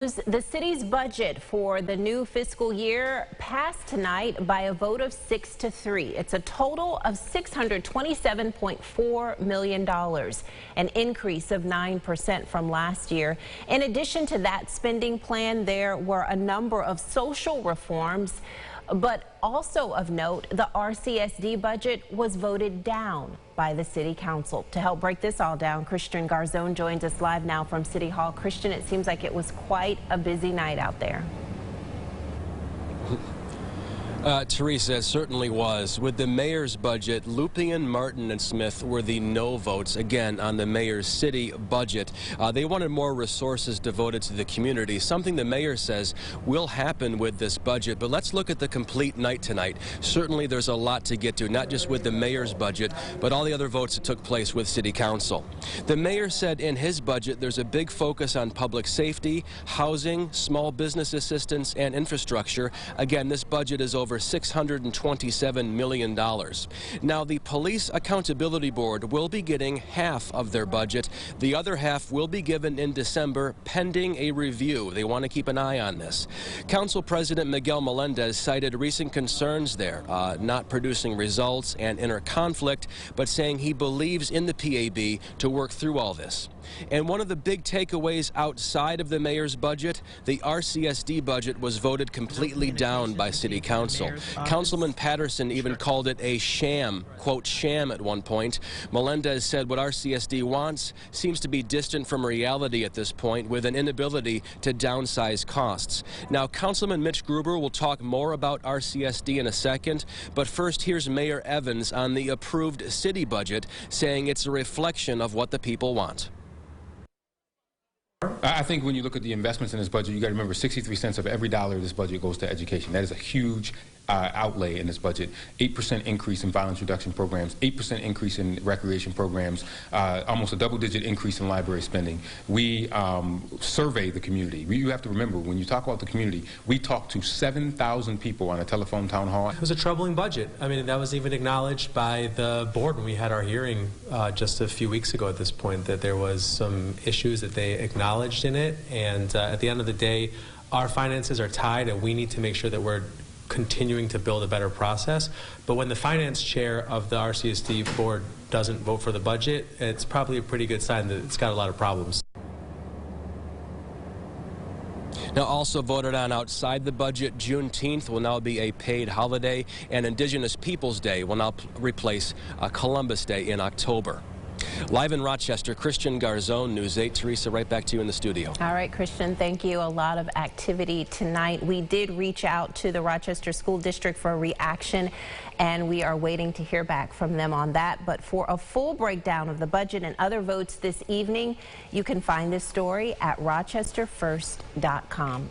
The city's budget for the new fiscal year passed tonight by a vote of 6-3. It's a total of $627.4 million, an increase of 9% from last year. In addition to that spending plan, there were a number of social reforms, but also of note, the RCSD budget was voted down by the City Council. To help break this all down, Christian Garzone joins us live now from City Hall. Christian, it seems like it was quite a busy night out there. Teresa, it certainly was. With the mayor's budget, Lupien, Martin, and Smith were the no votes, again, on the mayor's city budget. They wanted more resources devoted to the community, something the mayor says will happen with this budget. But let's look at the complete night tonight. Certainly there's a lot to get to, not just with the mayor's budget, but all the other votes that took place with City Council. The mayor said in his budget there's a big focus on public safety, housing, small business assistance, and infrastructure. Again, this budget is over $627 million. Now, the Police Accountability Board will be getting half of their budget. The other half will be given in December pending a review. They want to keep an eye on this. Council President Miguel Melendez cited recent concerns there, not producing results and inner conflict, but saying he believes in the PAB to work through all this. And one of the big takeaways outside of the mayor's budget, the RCSD budget was voted completely down by City Council. Councilman Patterson even called it a sham, quote, sham at one point. Melendez said what RCSD wants seems to be distant from reality at this point, with an inability to downsize costs. Now, Councilman Mitch Gruber will talk more about RCSD in a second, but first here's Mayor Evans on the approved city budget, saying it's a reflection of what the people want. I think when you look at the investments in this budget, you got to remember 63 cents of every dollar of this budget goes to education. That is a huge outlay in this budget. 8% increase in violence reduction programs, 8% increase in recreation programs, almost a double-digit increase in library spending. We survey the community. You have to remember, when you talk about the community, we talked to 7,000 people on a telephone town hall. It was a troubling budget. I mean, that was even acknowledged by the board when we had our hearing just a few weeks ago at this point, that there was some issues that they acknowledged in it. And at the end of the day, our finances are tied, and we need to make sure that we're continuing to build a better process. But when the finance chair of the RCSD board doesn't vote for the budget, it's probably a pretty good sign that it's got a lot of problems. Now, also voted on outside the budget, Juneteenth will now be a paid holiday, and Indigenous Peoples Day will now replace Columbus Day in October. Live in Rochester, Christian Garzone, News 8. Teresa, right back to you in the studio. All right, Christian, thank you. A lot of activity tonight. We did reach out to the Rochester School District for a reaction, and we are waiting to hear back from them on that. But for a full breakdown of the budget and other votes this evening, you can find this story at rochesterfirst.com.